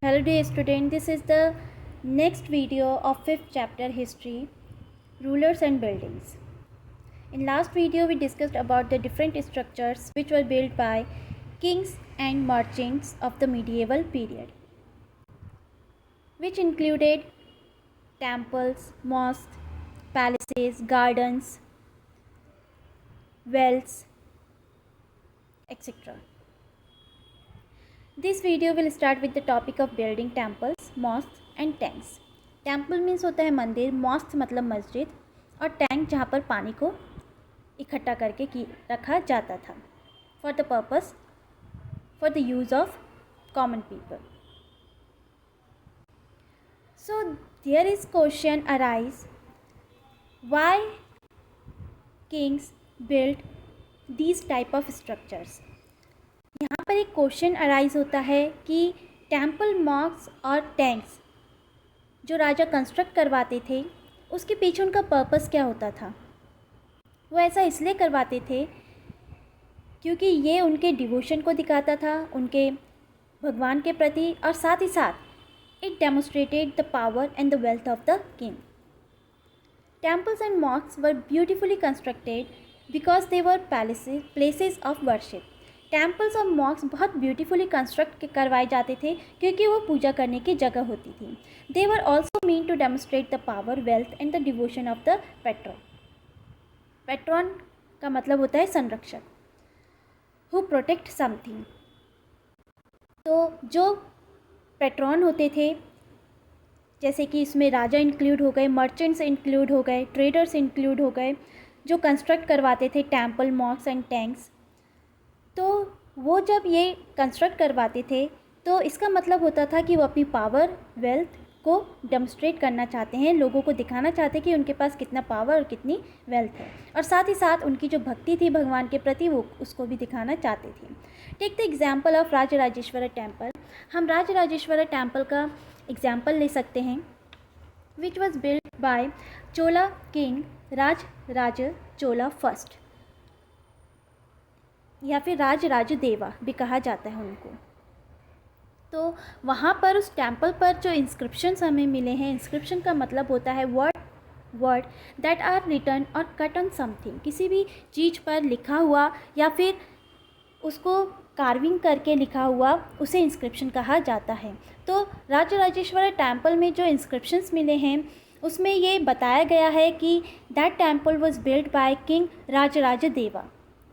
Hello dear student, this is the next video of 5th chapter history, rulers and buildings. In last video we discussed about the different structures which were built by kings and merchants of the medieval period, which included temples, mosques, palaces, gardens, wells, etc. This video will start with the topic of building temples, mosques and tanks. Temple means होता है मंदिर, mask मतलब मस्जिद, और tank जहाँ पर पानी को इकट्ठा करके रखा जाता था for the use of common people. So there is question arise why kings build these type of structures. यहाँ पर एक क्वेश्चन अराइज होता है कि टेम्पल, मॉस्क और टैंक्स जो राजा कंस्ट्रक्ट करवाते थे उसके पीछे उनका पर्पस क्या होता था. वो ऐसा इसलिए करवाते थे क्योंकि ये उनके डिवोशन को दिखाता था, उनके भगवान के प्रति, और साथ ही साथ it demonstrated the power and the wealth of the king. Temples and mosques were beautifully constructed because they were places of worship. Temples और मॉस्क बहुत ब्यूटीफुली कंस्ट्रक्ट करवाए जाते थे क्योंकि वो पूजा करने की जगह होती थी. They were also meant to demonstrate the power, wealth and the devotion of the patron. Patron का मतलब होता है संरक्षक, हु प्रोटेक्ट समथिंग. तो जो पेट्रॉन होते थे, जैसे कि इसमें राजा इंक्लूड हो गए, मर्चेंट्स इंक्लूड हो गए, ट्रेडर्स इंक्लूड हो गए, जो कंस्ट्रक्ट करवाते थे टेम्पल, मॉस्क एंड टैंक्स. तो वो जब ये कंस्ट्रक्ट करवाते थे तो इसका मतलब होता था कि वो अपनी पावर, वेल्थ को डेमोन्स्ट्रेट करना चाहते हैं, लोगों को दिखाना चाहते हैं कि उनके पास कितना पावर और कितनी वेल्थ है, और साथ ही साथ उनकी जो भक्ति थी भगवान के प्रति वो उसको भी दिखाना चाहते थे. Take the example of Rajarajeshwar temple. हम राजराजेश्वर टेम्पल का एग्जाम्पल ले सकते हैं, which was build by Chola king Raj Chola first, या फिर राज देवा भी कहा जाता है उनको. तो वहाँ पर उस टेम्पल पर जो इंस्क्रिप्शंस हमें मिले हैं, इंस्क्रिप्शन का मतलब होता है वर्ड दैट आर रिटन और कट ऑन समथिंग. किसी भी चीज़ पर लिखा हुआ या फिर उसको कार्विंग करके लिखा हुआ, उसे इंस्क्रिप्शन कहा जाता है. तो राजराजेश्वर टेम्पल में जो इंस्क्रिप्शंस मिले हैं उसमें ये बताया गया है कि that temple was build by king Raj Deva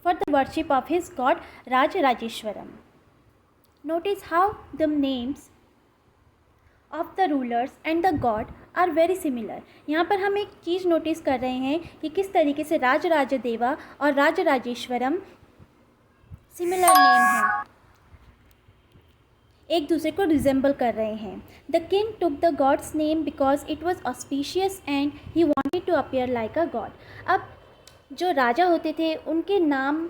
for the worship of his god Rajeshwaram. Notice how the names of the rulers and the god are very similar. यहाँ पर हम एक चीज़ नोटिस कर रहे हैं कि किस तरीके से राजदेवा और राजेश्वरम सिमिलर नेम हैं, एक दूसरे को रिजेंबल कर रहे हैं. The king took the god's name because it was auspicious and he wanted to appear like a god. अब जो राजा होते थे उनके नाम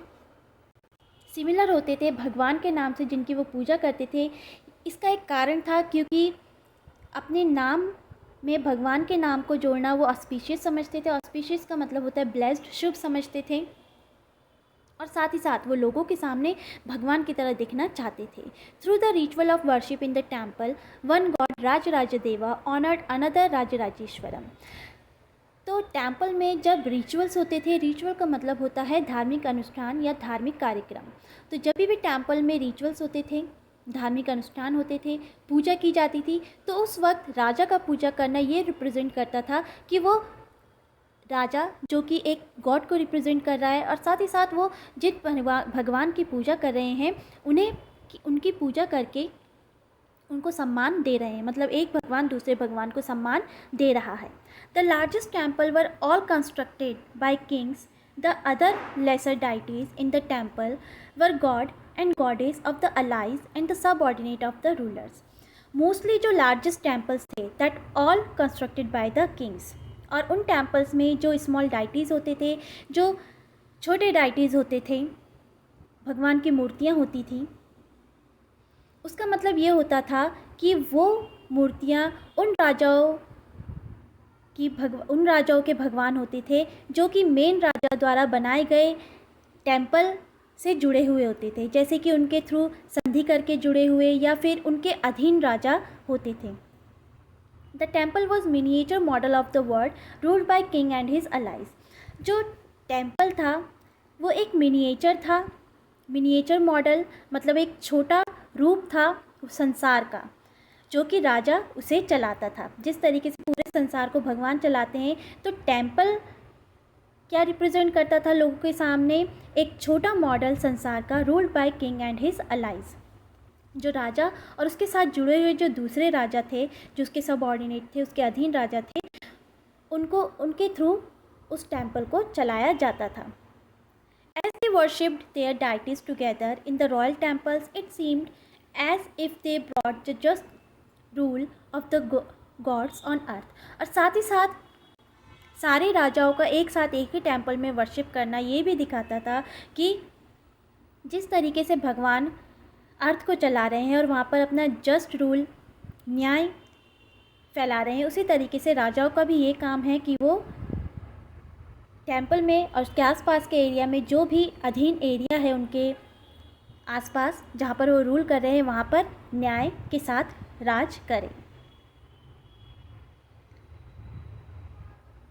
सिमिलर होते थे भगवान के नाम से जिनकी वो पूजा करते थे. इसका एक कारण था क्योंकि अपने नाम में भगवान के नाम को जोड़ना वो ऑस्पिशियस समझते थे. ऑस्पिशियस का मतलब होता है ब्लेस्ड, शुभ समझते थे, और साथ ही साथ वो लोगों के सामने भगवान की तरह दिखना चाहते थे. Through the ritual of worship in the temple, one god Rajdeva honoured another Rajarajeshwaram. तो टेम्पल में जब रिचुअल्स होते थे, रिचुअल का मतलब होता है धार्मिक अनुष्ठान या धार्मिक कार्यक्रम. तो जब भी टेम्पल में रिचुअल्स होते थे, धार्मिक अनुष्ठान होते थे, पूजा की जाती थी, तो उस वक्त राजा का पूजा करना ये रिप्रेजेंट करता था कि वो राजा जो कि एक गॉड को रिप्रेजेंट कर रहा है, और साथ ही साथ वो जिन भगवान की पूजा कर रहे हैं उन्हें उनकी पूजा करके उनको सम्मान दे रहे हैं, मतलब एक भगवान दूसरे भगवान को सम्मान दे रहा है. The largest temple were all constructed by kings. The other lesser deities in the temple were god and goddess of the allies and the subordinate of the rulers. Mostly जो लार्जेस्ट टेम्पल्स थे that all constructed by the kings, और उन temples में जो small deities होते थे, जो छोटे डाइटीज़ होते थे, भगवान की मूर्तियाँ होती थी, उसका मतलब ये होता था कि वो मूर्तियाँ उन राजाओं के भगवान होते थे जो कि मेन राजा द्वारा बनाए गए टेम्पल से जुड़े हुए होते थे, जैसे कि उनके थ्रू संधि करके जुड़े हुए या फिर उनके अधीन राजा होते थे। The temple was miniature model of the world ruled by king and his allies. जो टेम्पल था वो एक मिनिएचर था। मिनिएचर मॉडल मतलब एक छोटा रूप था संसार का, जो कि राजा उसे चलाता था। जिस तरीके से पूरे संसार को भगवान चलाते हैं, तो टेम्पल क्या रिप्रेजेंट करता था लोगों के सामने? एक छोटा मॉडल संसार का, ruled by king and his allies. जो राजा और उसके साथ जुड़े हुए जो दूसरे राजा थे, जो उसके सबऑर्डिनेट थे, उसके अधीन राजा थे, उनको उनके थ्रू उस टेम्पल को चलाया जाता था। As they worshipped their deities together in the royal temples, it seemed as if they brought the just rule of the gods on earth। और साथ ही साथ सारे राजाओं का एक साथ एक ही टेम्पल में वर्शिप करना ये भी दिखाता था कि जिस तरीके से भगवान अर्थ को चला रहे हैं और वहाँ पर अपना जस्ट रूल, न्याय फैला रहे हैं, उसी तरीके से राजाओं का भी ये काम है कि वो टेम्पल में और उसके आसपास के एरिया में जो भी अधीन एरिया है उनके आसपास जहाँ पर वो रूल कर रहे हैं, वहाँ पर न्याय के साथ राज करें।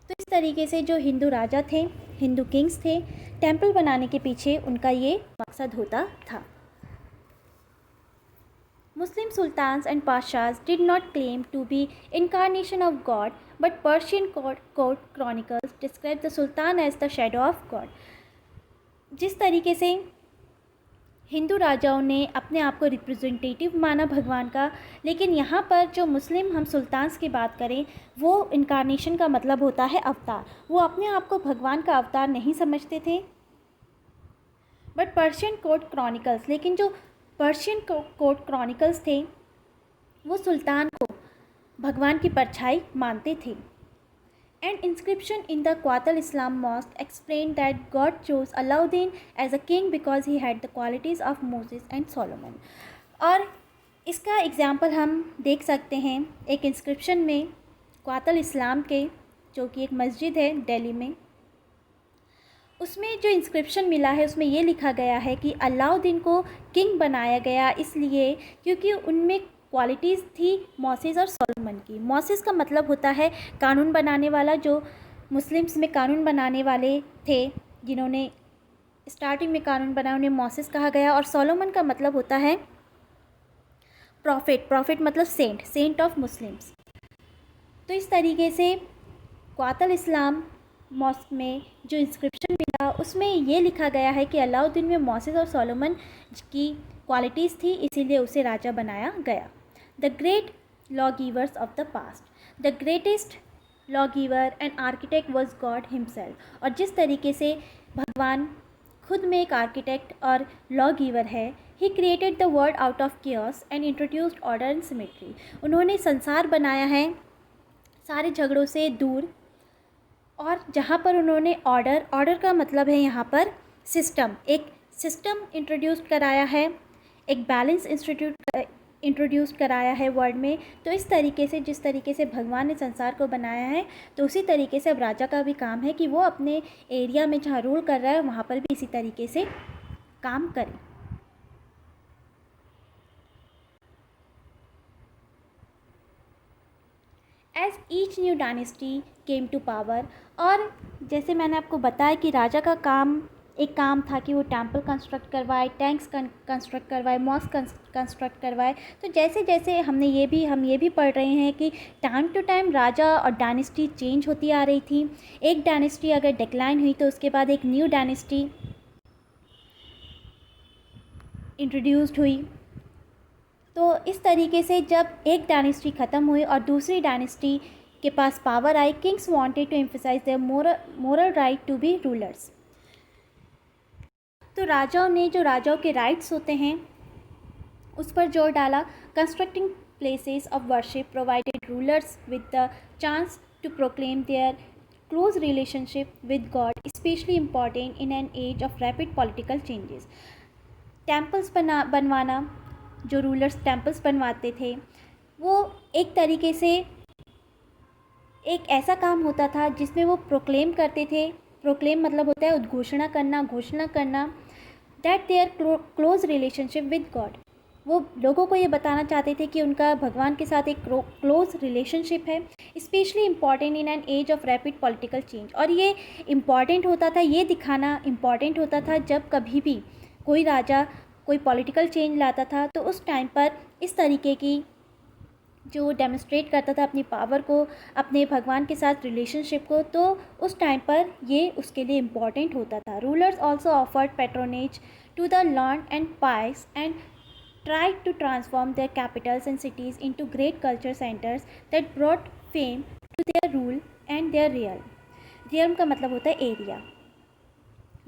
तो इस तरीके से जो हिंदू राजा थे, हिंदू किंग्स थे, टेम्पल बनाने के पीछे उनका ये मकसद होता था। Muslim sultans and pashas did not claim to be incarnation of God, but Persian court chronicles describe the sultan as the shadow of God। जिस तरीके से हिंदू राजाओं ने अपने आप को रिप्रेजेंटेटिव माना भगवान का, लेकिन यहाँ पर जो मुस्लिम हम सुल्तान्स की बात करें, वो इनकारनेशन का मतलब होता है अवतार। वो अपने आप को भगवान का अवतार नहीं समझते थे। बट पर्शियन कोर्ट क्रॉनिकल्स, लेकिन जो पर्शियन कोर्ट क्रॉनिकल्स थे वो सुल्तान को भगवान की परछाई मानते थे। And inscription in the Quwwatul Islam mosque explain that God chose Alauddin as a king because he had the qualities of Moses and Solomon. और इसका एग्जाम्पल हम देख सकते हैं एक इंस्क्रिप्शन में क्वातल इस्लाम के, जो कि एक मस्जिद है दिल्ली में। उसमें जो इंस्क्रिप्शन मिला है उसमें ये लिखा गया है कि अलाउद्दीन को किंग बनाया गया इसलिए क्योंकि उनमें क्वालिटीज़ थी मोसेस और सोलोमन की। मोसेस का मतलब होता है कानून बनाने वाला, जो मुस्लिम्स में कानून बनाने वाले थे, जिन्होंने स्टार्टिंग में कानून बनाया, उन्हें मोसेस कहा गया। और सोलोमन का मतलब होता है प्रॉफिट। प्रॉफिट मतलब सेंट, सेंट ऑफ मुस्लिम्स। तो इस तरीके से क्वातल इस्लाम मॉस्क में जो इंस्क्रिप्शन मिला उसमें ये लिखा गया है कि अलाउद्दीन में मोसेस और सोलोमन की क्वालिटीज़ थी, इसीलिए उसे राजा बनाया गया। The great law givers of the past, the greatest law giver and architect was God himself. और जिस तरीके से भगवान खुद में एक आर्किटेक्ट और लॉ गिवर है, he created the world out of chaos and introduced order and symmetry. उन्होंने संसार बनाया है सारे झगड़ों से दूर, और जहाँ पर उन्होंने ऑर्डर का मतलब है यहाँ पर सिस्टम, एक सिस्टम इंट्रोड्यूस कराया है, एक बैलेंस इंट्रोड्यूस कराया है वर्ल्ड में। तो इस तरीके से जिस तरीके से भगवान ने संसार को बनाया है, तो उसी तरीके से अब राजा का भी काम है कि वो अपने एरिया में जहाँ रूल कर रहा है वहाँ पर भी इसी तरीके से काम करे। As each new dynasty came to power, और जैसे मैंने आपको बताया कि राजा का काम था कि वो टेम्पल कंस्ट्रक्ट करवाए, टैंक्स कंस्ट्रक्ट करवाए, मॉस्क कंस्ट्रक्ट करवाए। तो जैसे जैसे हम ये भी पढ़ रहे हैं कि टाइम टू टाइम राजा और डायनेस्टी चेंज होती आ रही थी। एक डायनेस्टी अगर डिक्लाइन हुई तो उसके बाद एक न्यू डायनेस्टी इंट्रोड्यूस्ड हुई। तो इस तरीके से जब एक डायनेस्टी ख़त्म हुई और दूसरी डायनेस्टी के पास पावर आई, kings wanted to emphasise their moral right to be rulers. तो राजाओं के राइट्स होते हैं उस पर जोर डाला। Constructing places of worship provided rulers with the chance to proclaim their close relationship with god, especially important in an age of rapid political changes. Temples बनवाना, जो रूलर्स टेम्पल्स बनवाते थे, वो एक तरीके से एक ऐसा काम होता था जिसमें वो प्रोक्लेम करते थे। प्रोक्लेम मतलब होता है उद्घोषणा करना, घोषणा करना that their close relationship with god. वो लोगों को ये बताना चाहते थे कि उनका भगवान के साथ एक क्लोज रिलेशनशिप है, especially important in an age of rapid political change. और ये इम्पॉर्टेंट होता था, ये दिखाना इम्पॉर्टेंट होता था जब कभी भी कोई राजा कोई पॉलिटिकल चेंज लाता था, तो उस टाइम पर इस तरीके की जो डेमोस्ट्रेट करता था अपनी पावर को, अपने भगवान के साथ रिलेशनशिप को, तो उस टाइम पर ये उसके लिए इम्पॉर्टेंट होता था। Rulers also offered patronage to the learned and pious and tried to transform their capitals and cities into great culture centers that brought fame to their rule and their realm। realm का मतलब होता है area.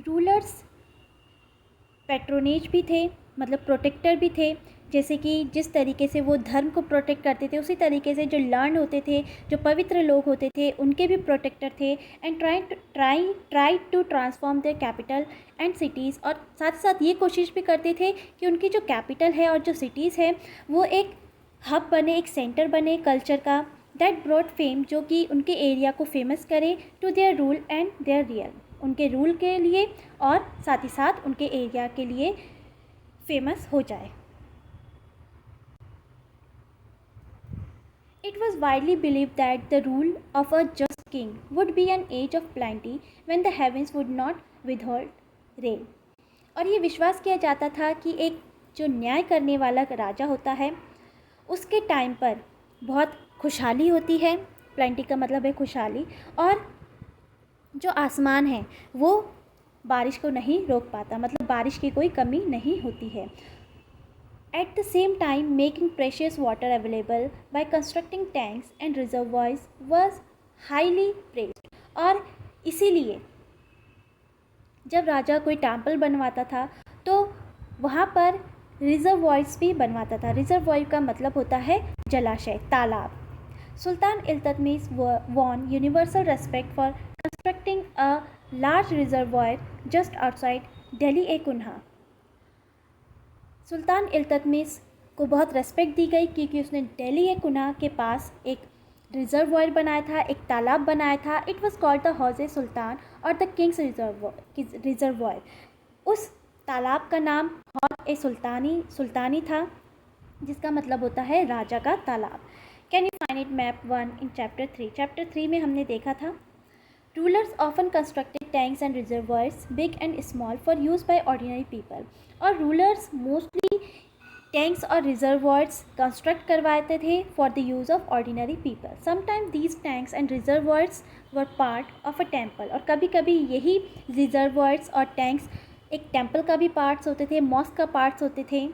Rulers patronage भी थे, मतलब protector भी थे, जैसे कि जिस तरीके से वो धर्म को प्रोटेक्ट करते थे उसी तरीके से जो लर्न होते थे, जो पवित्र लोग होते थे, उनके भी प्रोटेक्टर थे। And try to transform their capital and cities, और साथ साथ ये कोशिश भी करते थे कि उनकी जो कैपिटल है और जो सिटीज़ है वो एक हब बने, एक सेंटर बने कल्चर का। दैट ब्रॉट फेम, जो कि उनके एरिया को फेमस करे, to their rule and their realm, उनके रूल के लिए और साथ ही साथ उनके एरिया के लिए फेमस हो जाए। It was widely believed that the rule of a just king would be an age of plenty when the heavens would not withhold rain। और ये विश्वास किया जाता था कि एक जो न्याय करने वाला राजा होता है उसके टाइम पर बहुत खुशहाली होती है। प्लेंटी का मतलब है खुशहाली, और जो आसमान है वो बारिश को नहीं रोक पाता, मतलब बारिश की कोई कमी नहीं होती है। At the same time, making precious water available by constructing tanks and reservoirs was highly praised। और इसीलिए जब राजा कोई टेम्पल बनवाता था तो वहाँ पर रिजर्वॉयर्स भी बनवाता था। रिजर्वॉयर का मतलब होता है जलाशय, तालाब। सुल्तान Iltutmish won universal respect for constructing a large reservoir just outside Delhi ए कुन्हा। सुल्तान इल्तुतमिश को बहुत रेस्पेक्ट दी गई क्योंकि उसने दिल्ली ए कुन्हा के पास एक रिजर्वॉयर बनाया था, एक तालाब बनाया था। इट वॉज कॉल्ड द हौज़ ए सुल्तान और द किंग्स रिजर्वॉयर। उस तालाब का नाम हौज़ ए सुल्तानी था, जिसका मतलब होता है राजा का तालाब। Can you find it map 1 in chapter 3। Chapter 3 में हमने देखा था rulers often constructed tanks and reservoirs big and small for use by ordinary people. और रूलर्स मोस्टली टैंक्स और रिजर्वॉयर्स कंस्ट्रक्ट करवाते थे for the use of ordinary people. Sometimes these tanks and reservoirs were part of a temple. और कभी कभी यही reservoirs और tanks एक टेम्पल का भी पार्ट्स होते थे, मॉस्क का पार्ट्स होते थे।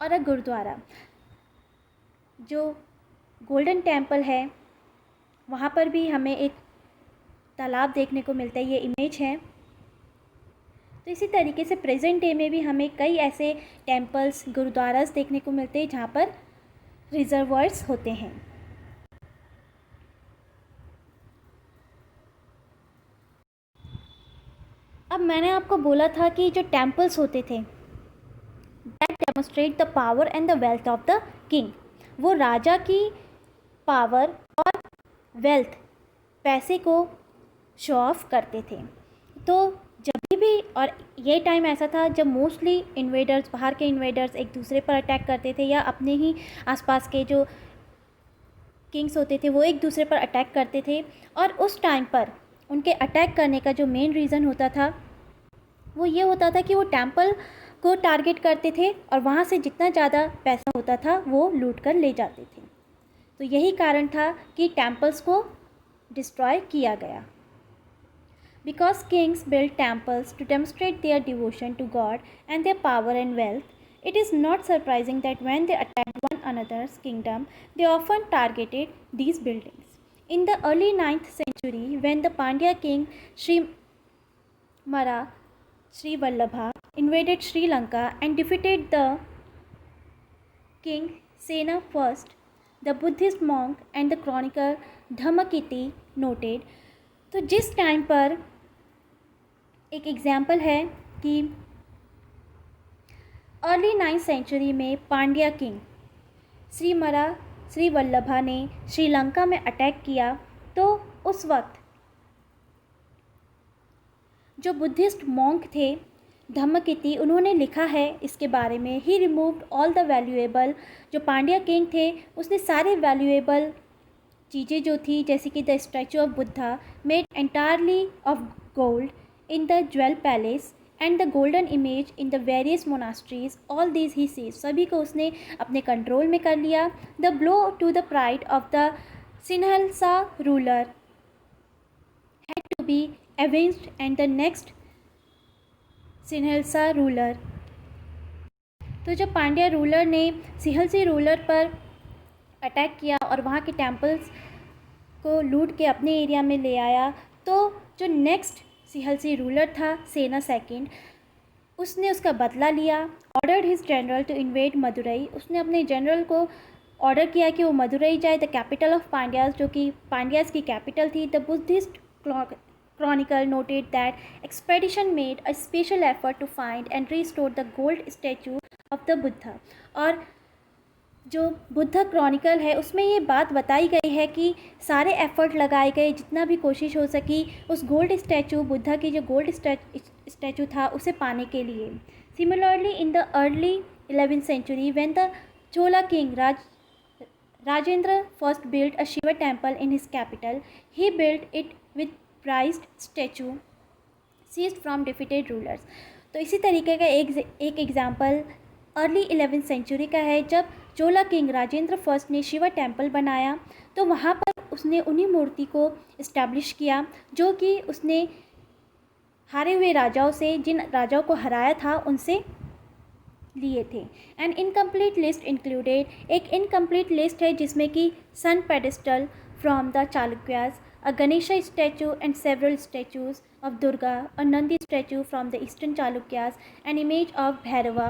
और एक गुरुद्वारा, जो गोल्डन टेम्पल है, वहाँ पर भी हमें एक तालाब देखने को मिलता है। ये इमेज है। तो इसी तरीके से प्रेजेंट डे में भी हमें कई ऐसे टेम्पल्स, गुरुद्वारास देखने को मिलते हैं जहाँ पर रिजर्वॉयर्स होते हैं। अब मैंने आपको बोला था कि जो टेम्पल्स होते थे that demonstrate the power and the wealth of the king. वो राजा की पावर और वेल्थ, पैसे को शो ऑफ करते थे। तो जब भी, और ये टाइम ऐसा था जब मोस्टली इन्वेडर्स, बाहर के इन्वेडर्स एक दूसरे पर अटैक करते थे, या अपने ही आसपास के जो किंग्स होते थे वो एक दूसरे पर अटैक करते थे। और उस टाइम पर उनके अटैक करने का जो मेन रीज़न होता था वो ये होता था कि वो टेम्पल को टारगेट करते थे और वहाँ से जितना ज़्यादा पैसा होता था वो लूट कर ले जाते थे। तो यही कारण था कि टेम्पल्स को डिस्ट्रॉय किया गया। Because kings built temples to demonstrate their devotion to God and their power and wealth, it is not surprising that when they attacked one another's kingdom, they often targeted these buildings। In the early 9th century, when the Pandya king Sri Vallabha invaded Sri Lanka and defeated the king Sena first, the Buddhist monk and the chronicler Dhammakiti noted। तो जिस time पर एक example है कि early 9th century में Pandya king Shri वल्लभा ने श्रीलंका में अटैक किया, तो उस वक्त जो बुद्धिस्ट मॉन्क थे धम्मकिति, उन्होंने लिखा है इसके बारे में। ही रिमूव्ड ऑल द वैल्यूएबल, जो पांड्या किंग थे उसने सारे वैल्यूएबल चीज़ें जो थी, जैसे कि the statue of Buddha made entirely of gold in the jewel palace and the golden image in the various monasteries, all these he seize, सभी को उसने अपने कंट्रोल में कर लिया। The blow to the pride of the Sinhalese ruler had to be avenged and the next Sinhalese ruler, तो जब Pandya ruler ने सिहलसी रूलर पर अटैक किया और वहाँ के टेम्पल्स को लूट के अपने एरिया में ले आया, तो जो नेक्स्ट सिहलसी रूलर था सेना सेकंड, उसने उसका बदला लिया। Ordered his general to invade Madurai, उसने अपने जनरल को ऑर्डर किया कि वो मदुरई जाए, द कैपिटल ऑफ पांड्याज, जो कि पांड्याज की कैपिटल थी। The Buddhist chronicle noted that expedition made a special effort to find and restore the gold statue of the Buddha, और जो बुद्ध क्रॉनिकल है उसमें ये बात बताई गई है कि सारे एफर्ट लगाए गए, जितना भी कोशिश हो सकी उस गोल्ड स्टैचू, बुद्धा की जो गोल्ड स्टैचू था उसे पाने के लिए। Similarly in the early 11th century when the Chola king Rajendra first built a Shiva temple in his capital, he built it with prized statue seized from defeated rulers। तो इसी तरीके का एक एग्जाम्पल अर्ली 11th century का है, जब चोला king Rajendra first ने Shiva temple बनाया तो वहाँ पर उसने उन्हीं मूर्ति को इस्टेब्लिश किया जो कि उसने हारे हुए राजाओं से, जिन राजाओं को हराया था उनसे लिए थे। एंड इनकम्प्लीट लिस्ट इंक्लूडेड, एक इनकम्प्लीट लिस्ट है जिसमें कि sun pedestal from the Chalukyas, a Ganesha statue and several statues of Durga, a Nandi statue from the eastern Chalukyas, an image of Bhairava,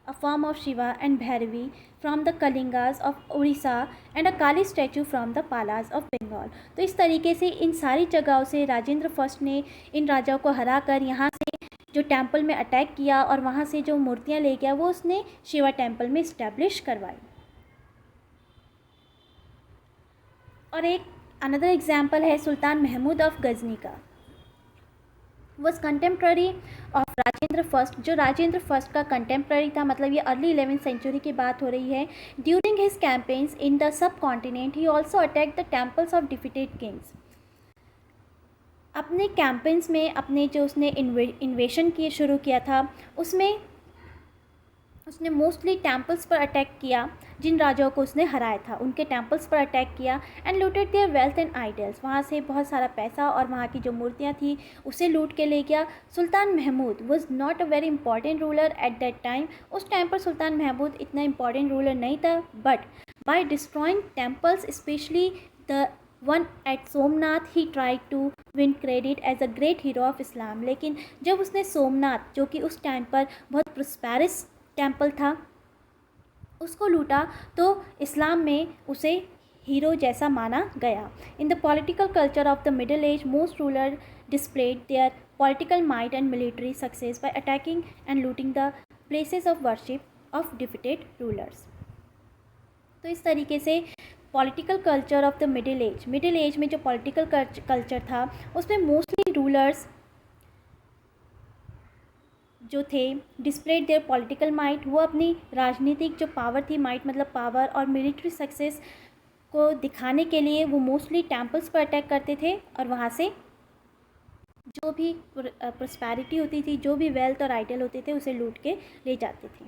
a form of Shiva and Bhairavi from the Kalingas of Orissa, and a Kali statue from the Palas of Bengal। तो इस तरीके से इन सारी जगहों से Rajendra first ने इन राजाओं को हरा कर यहाँ से जो टेम्पल में अटैक किया और वहाँ से जो मूर्तियाँ ले गया वो उसने शिवा टेम्पल में इस्टेब्लिश करवाई। और एक अनदर एग्जाम्पल है सुल्तान महमूद ऑफ गजनी का, was contemporary of Rajendra first, जो राजेंद्र फर्स्ट का कंटेम्प्रेरी था, मतलब ये अर्ली 11th century की बात हो रही है। During his campaigns in the sub continent he also attack the temples of defeated Kings. अपने कैंपेन्स में अपने जो उसने इन्वेशन किए शुरू किया था उसमें उसने मोस्टली टेम्पल्स पर अटैक किया, जिन राजाओं को उसने हराया था उनके टेम्पल्स पर अटैक किया। And looted there wealth and idols, वहाँ से बहुत सारा पैसा और वहाँ की जो मूर्तियाँ थी उसे लूट के ले गया। Sultan Mahmud was not a very important ruler at that time, उस टाइम पर सुल्तान महमूद इतना इंपॉर्टेंट रूलर नहीं था, but by destroying temples specially the one at Somnath he try to win credit as a great hero of Islam. लेकिन जब उसने सोमनाथ, जो कि उस टाइम पर बहुत प्रोस्पेरस टेम्पल था, उसको लूटा तो इस्लाम में उसे हीरो जैसा माना गया। In the political culture of the middle age most ruler displayed there political might and military success by attacking and looting the places of worship of defeated rulers. तो इस तरीके से political culture of the middle age में जो political culture था उसमें mostly rulers जो थे डिस्प्लेड देयर पॉलिटिकल माइट, वो अपनी राजनीतिक जो पावर थी, माइट मतलब पावर, और मिलिट्री सक्सेस को दिखाने के लिए वो मोस्टली टेम्पल्स पर अटैक करते थे और वहाँ से जो भी प्रोस्पेरिटी होती थी, जो भी वेल्थ और आइडल होते थे उसे लूट के ले जाते थे।